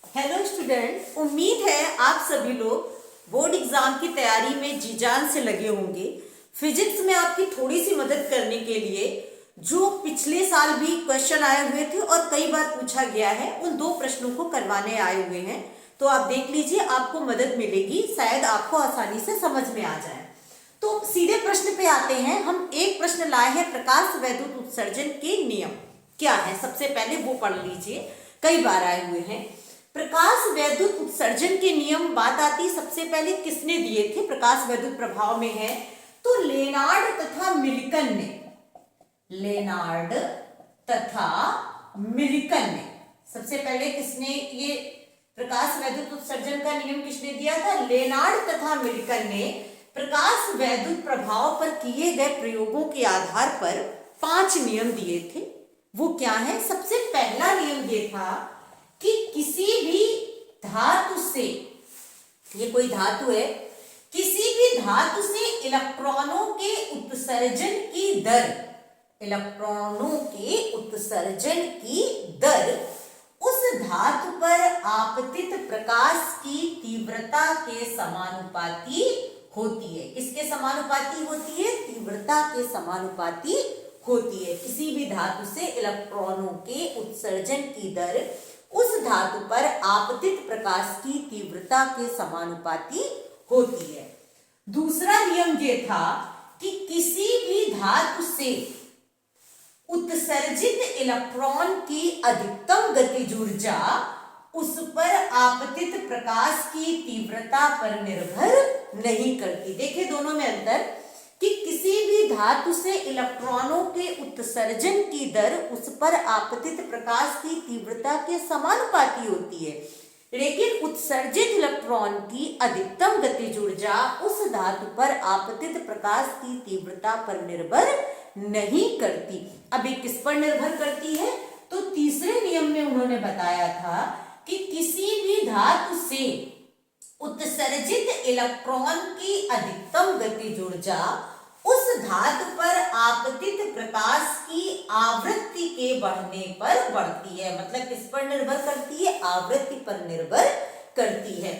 Hello student, उम्मीद है आप सभी लोग बोर्ड एग्जाम की तैयारी में जी जान से लगे होंगे। फिजिक्स में आपकी थोड़ी सी मदद करने के लिए जो पिछले साल भी क्वेश्चन आए हुए थे और कई बार पूछा गया है, उन दो प्रश्नों को करवाने आए हुए हैं। तो आप देख लीजिए, आपको मदद मिलेगी, शायद आपको आसानी से समझ में आ जाए। तो सीधे प्रश्न पे आते हैं। हम एक प्रश्न लाए हैं, प्रकाश वैद्युत उत्सर्जन के नियम क्या है। सबसे पहले वो पढ़ लीजिए, कई बार आए हुए हैं। प्रकाश वैद्युत उत्सर्जन के नियम बात आती सबसे पहले किसने दिए थे, प्रकाश वैद्युत प्रभाव में है तो लेनार्ड तथा मिल्टन ने। लेनार्ड तथा मिल्टन ने सबसे पहले किसने ये प्रकाश वैद्युत उत्सर्जन का नियम किसने दिया था? लेनार्ड तथा मिल्टन ने प्रकाश वैद्युत प्रभाव पर किए गए प्रयोगों के आधार पर 5 नियम दिए थे। वो क्या है? सबसे पहला नियम ये था कि किसी भी धातु से, ये कोई धातु है, किसी भी धातु से इलेक्ट्रॉनों के उत्सर्जन की दर, इलेक्ट्रॉनों के उत्सर्जन की दर उस धातु पर आपतित प्रकाश की तीव्रता के समानुपाती होती है। किसके समानुपाती होती है? तीव्रता के समानुपाती होती है। किसी भी धातु से इलेक्ट्रॉनों के उत्सर्जन की दर उस धातु पर आपतित प्रकाश की तीव्रता के समानुपाती होती है। दूसरा नियम ये था कि किसी भी धातु से उत्सर्जित इलेक्ट्रॉन की अधिकतम गतिज ऊर्जा उस पर आपतित प्रकाश की तीव्रता पर निर्भर नहीं करती। देखिए दोनों में अंतर, कि किसी भी धातु से इलेक्ट्रॉनों के उत्सर्जन की दर उस पर आपतित प्रकाश की तीव्रता के समानुपाती होती है, लेकिन उत्सर्जित इलेक्ट्रॉन की अधिकतम गतिज ऊर्जा उस धातु पर आपतित प्रकाश की तीव्रता पर निर्भर नहीं करती। अब ये किस पर निर्भर करती है? तो तीसरे नियम में उन्होंने बताया था कि किसी भी धातु से उत्सर्जित इलेक्ट्रॉन की अधिकतम गतिज ऊर्जा उस धातु पर आपतित प्रकाश की आवृत्ति के बढ़ने पर बढ़ती है। मतलब किस पर निर्भर करती है? आवृत्ति पर निर्भर करती है।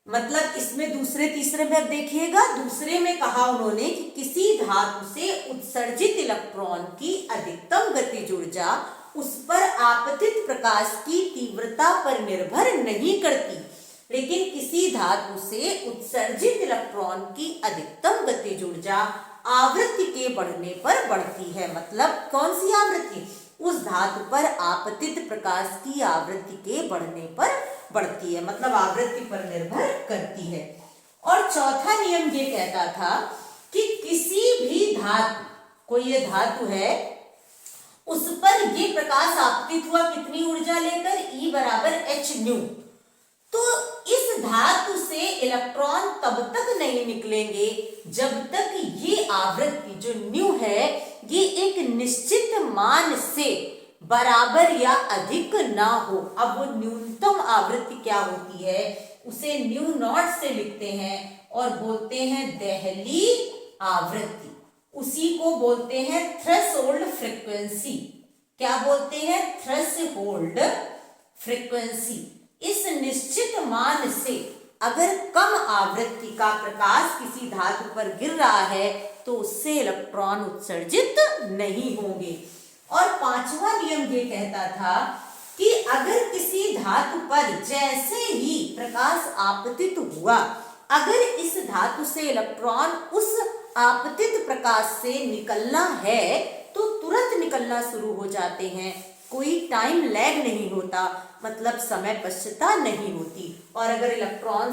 मतलब इसमें दूसरे तीसरे में अब देखिएगा, दूसरे में कहा उन्होंने कि किसी धातु से उत्सर्जित इलेक्ट्रॉन की अधिकतम गतिज ऊर्जा उस पर आपतित प्रकाश की तीव्रता पर निर्भर नहीं करती, लेकिन किसी धातु से उत्सर्जित इलेक्ट्रॉन की अधिकतम गतिज ऊर्जा आवृत्ति के बढ़ने पर बढ़ती है। मतलब कौन सी आवृत्ति? उस धातु पर आपतित प्रकाश की आवृत्ति के बढ़ने पर बढ़ती है, मतलब आवृत्ति पर निर्भर करती है। और चौथा नियम ये कहता था कि किसी भी धातु, कोई ये धातु है, उस पर ये प्रकाश आपतित हुआ कितनी ऊर्जा लेकर? E बराबर h न्यू। तो इस धातु से इलेक्ट्रॉन तब तक नहीं निकलेंगे जब तक ये आवृत्ति जो न्यू है ये एक निश्चित मान से बराबर या अधिक ना हो। अब वो न्यूनतम आवृत्ति क्या होती है? उसे न्यू नॉट से लिखते हैं और बोलते हैं देहली आवृत्ति। उसी को बोलते हैं थ्रेशोल्ड फ्रीक्वेंसी। क्या बोलते हैं? Threshold frequency. इस निश्चित मान से अगर कम आवृत्ति का प्रकाश किसी धातु पर गिर रहा है तो उससे इलेक्ट्रॉन उत्सर्जित नहीं होंगे। और पांचवा नियम ये कहता था कि अगर किसी धातु पर जैसे ही प्रकाश आपतित हुआ, अगर इस धातु से इलेक्ट्रॉन उस आपतित प्रकाश से निकलना है तो तुरंत निकलना शुरू हो जाते हैं, कोई टाइम लैग नहीं होता, मतलब समय पश्चता नहीं होती। और अगर इलेक्ट्रॉन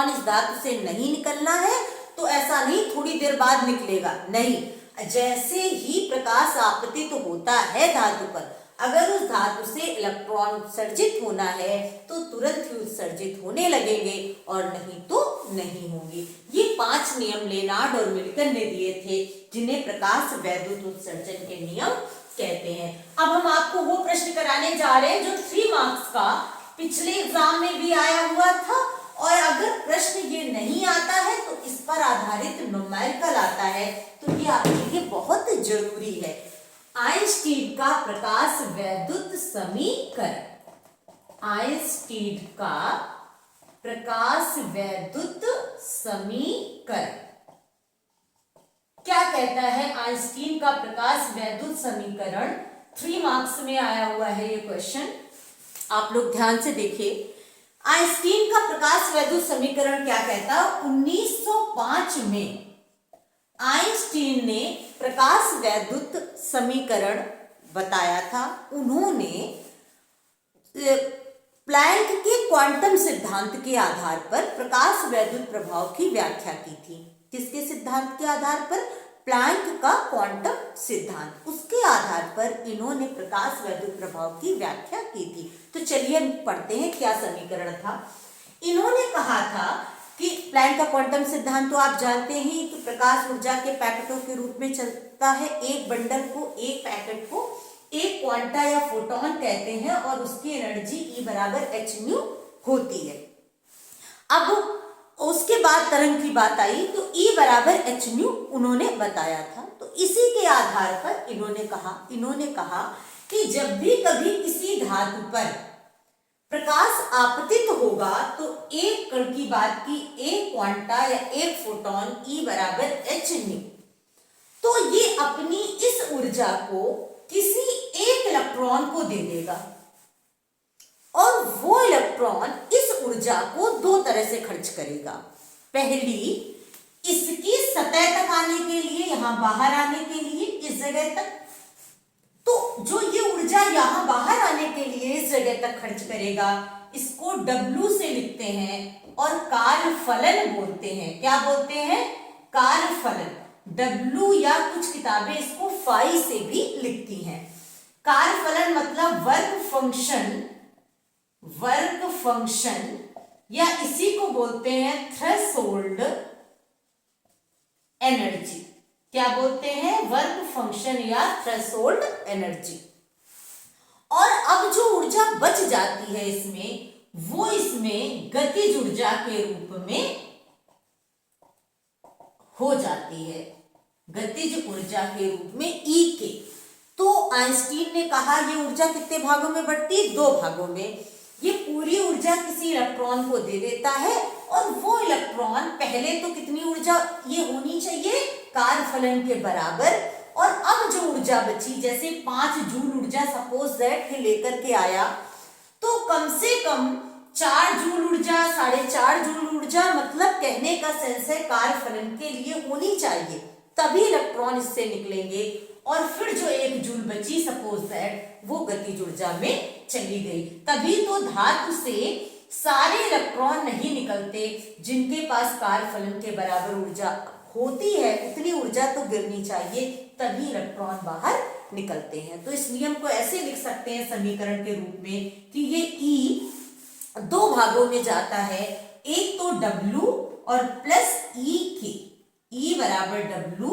इस धातु से नहीं निकलना है तो ऐसा नहीं थोड़ी देर बाद निकलेगा, नहीं, जैसे ही प्रकाश आपतित होता है धातु पर, अगर उस धातु से इलेक्ट्रॉन उत्सर्जित होना है तो तुरंत ही उत्सर्जित होने लगेंगे और नहीं तो नहीं होंगे। ये 5 नियम लेनार्ड और मिल्टन ने दिए थे, जिन्हें प्रकाश वैद्युत उत्सर्जन के नियम कहते हैं। अब हम आपको वो प्रश्न कराने जा रहे हैं जो 3 मार्क्स का पिछले एग्जाम में भी आया हुआ था, और अगर प्रश्न ये नहीं आता है तो इस पर आधारित न्यूमेरिकल आता है, तो ये आपके लिए बहुत जरूरी है। आइंस्टीन का प्रकाश वैद्युत समीकरण, आइंस्टीन का प्रकाश वैद्युत समीकरण। क्या कहता है आइंस्टीन का प्रकाश वैद्युत समीकरण? 3 मार्क्स में आया हुआ है ये क्वेश्चन, आप लोग ध्यान से देखिए। आइंस्टीन का प्रकाश वैद्युत समीकरण क्या कहता है? 1905 में आइंस्टीन ने प्रकाश वैद्युत समीकरण बताया था। उन्होंने प्लैंक के क्वांटम सिद्धांत के आधार पर प्रकाश वैद्युत प्रभाव की व्याख्या की थी। किसके सिद्धांत के आधार पर? प्लैंक का क्वांटम सिद्धांत, उसके आधार पर इन्होंने प्रकाश वैद्युत प्रभाव की व्याख्या की थी। तो चलिए पढ़ते हैं क्या समीकरण था। इन्होंने कहा था कि प्लैंक का क्वांटम सिद्धांत तो आप जानते हैं कि प्रकाश ऊर्जा के पैकेटों के रूप में चलता है। एक बंडल को, एक पैकेट को एक क्वांटा या फोटोन कहते हैं और उसकी एनर्जी E बराबर hν होती है। अब उसके बाद तरंग की बात आई तो E बराबर hν उन्होंने बताया था। तो इसी के आधार पर इन्होंने कहा कि जब भी कभी किसी धातु पर प्रकाश आपतित होगा तो एक कण की बात की, एक क्वांटा या एक फोटोन E बराबर hν, तो ये अपनी इस ऊर्जा को किसी एक इलेक्ट्रॉन को दे देगा और वो इलेक्ट्रॉन इस ऊर्जा को 2 तरह से खर्च करेगा। पहली, इसकी सतह तक आने के लिए, यहां बाहर आने के लिए इस जगह तक, तो जो ये ऊर्जा यहां बाहर आने के लिए इस जगह तक खर्च करेगा, इसको W से लिखते हैं और कार्य फलन बोलते हैं। क्या बोलते हैं? कार्य फलन। W या कुछ किताबें इसको फाई से भी लिखती हैं। कार्य फलन मतलब वर्क फंक्शन या इसी को बोलते हैं थ्रेशोल्ड एनर्जी। क्या बोलते हैं? वर्क फंक्शन या थ्रेशोल्ड एनर्जी। और अब जो ऊर्जा बच जाती है इसमें, वो इसमें गतिज ऊर्जा के रूप में हो जाती है, गतिज ऊर्जा के रूप में E के। तो आइंस्टीन ने कहा ये ऊर्जा कितने भागों में बढ़ती? 2 भागों में। ये पूरी ऊर्जा किसी इलेक्ट्रॉन को दे देता है और वो इलेक्ट्रॉन पहले तो कितनी ऊर्जा ये होनी चाहिए? कार्य फलन के बराबर। और अब जो ऊर्जा बची, जैसे 5 जूल ऊर्जा सपोज दैट लेकर के आया, तो कम से कम 4 जूल ऊर्जा, 4.5 जूल ऊर्जा, मतलब कहने का सेंस है कार्य फलन के लिए होनी चाहिए, तभी इलेक्ट्रॉन इससे निकलेंगे। और फिर जो 1 जूल बची सपोज दैट, वो गतिज ऊर्जा में चली गई। तभी तो धातु से सारे इलेक्ट्रॉन नहीं निकलते, जिनके पास कार्य फलन के बराबर ऊर्जा होती है उतनी ऊर्जा तो गिरनी चाहिए, तभी इलेक्ट्रॉन बाहर निकलते हैं। तो इस नियम को ऐसे लिख सकते हैं समीकरण के रूप में कि ये E 2 भागों में जाता है, एक तो W और प्लस E के, E बराबर W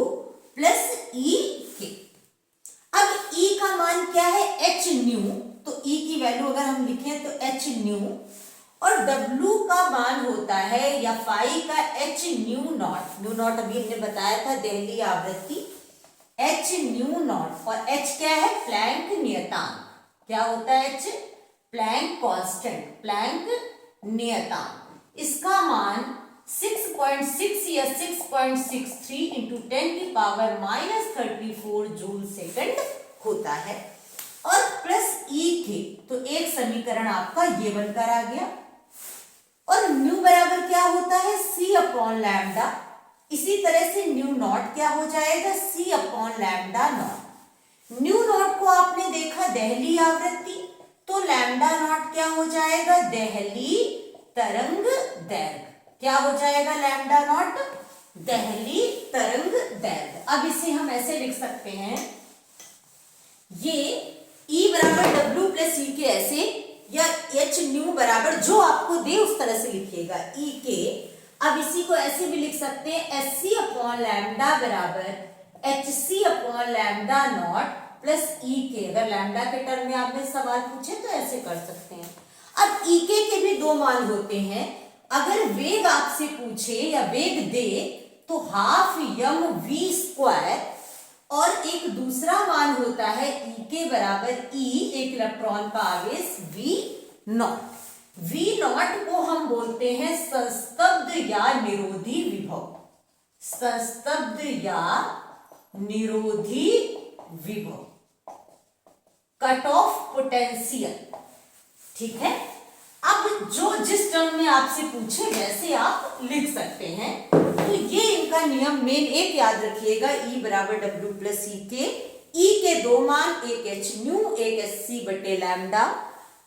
प्लस E के। अब E का मान क्या है? hν, तो E की वैल्यू अगर हम लिखें तो hν, और W का मान होता है या फाई का hν0। अभी हमने बताया था दहली आवृत्ति hν0, और h क्या है? प्लैंक नियतांक। क्या होता है h? प्लैंक कांस्टेंट, प्लैंक नियतांक। इसका मान 6.6 या 6.63 इंटू 10⁻⁻34 जूल सेकंड होता है। और प्लस E के, तो एक समीकरण आपका ये बनकर आ गया। और न्यू बराबर क्या होता है? C upon lambda. इसी तरह से न्यू नॉट क्या हो जाएगा? C upon lambda naught. New not को आपने देखा दहली आवृत्ति, तो लैम्डा नॉट क्या हो जाएगा? दहली तरंग दैर्घ्य। क्या हो जाएगा लैम्डा नॉट? दहली तरंग दैर्घ्य। अब इसे हम ऐसे लिख सकते हैं, ये E बराबर W प्लस E के ऐसे, या hν बराबर जो आपको दे उस तरह से लिखिएगा E के। अब इसी को ऐसे भी लिख सकते हैं SC अपॉन लैम्डा बराबर HC upon lambda naught plus E के। अगर लैम्डा के टर्म में आपने सवाल पूछे तो ऐसे कर सकते हैं। अब E के भी 2 मान होते हैं। अगर वेग आपसे पूछे या वेग दे तो हाफ mv², और एक दूसरा मान होता है E के बराबर E, एक इलेक्ट्रॉन का आवेश v नॉट। वी नॉट को हम बोलते हैं संस्तब्ध या निरोधी विभव, संस्तब्ध या निरोधी विभव, कट ऑफ पोटेंशियल। ठीक है, अब जो जिस टर्म में आपसे पूछे वैसे आप लिख सकते हैं। तो ये इनका नियम मेन एक याद रखिएगा, E बराबर W प्लस ई के। E के दो मान, एक एच न्यू एक एच सी बटे लैम्डा,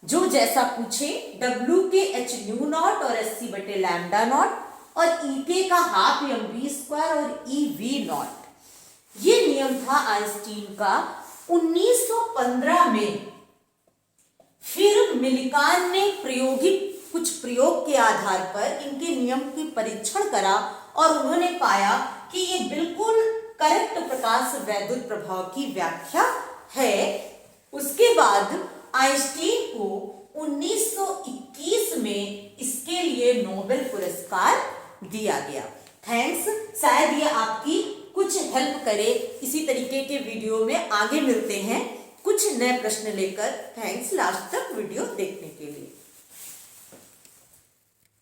जो जैसा पूछे। W के एच न्यू नॉट और एच सी बटे लैम्डा नॉट, और E के का हाफ एम वी स्क्वायर और ई वी नॉट। ये नियम था आइंस्टीन का 1915 में। फिर मिल्कान ने प्रायोगिक कुछ प्रयोग के आधार पर इनके नियम की परीक्षण करा और उन्होंने पाया कि ये बिल्कुल करेक्ट प्रकाश वैद्युत प्रभाव की व्याख्या है। उसके बाद आइंस्टीन को 1921 में इसके लिए नोबेल पुरस्कार दिया गया। थैंक्स, शायद ये आपकी कुछ हेल्प करे। इसी तरीके के वीडियो में आगे मिलते हैं कुछ नए प्रश्न लेकर। थैंक्स लास्ट तक वीडियो देखने के लिए।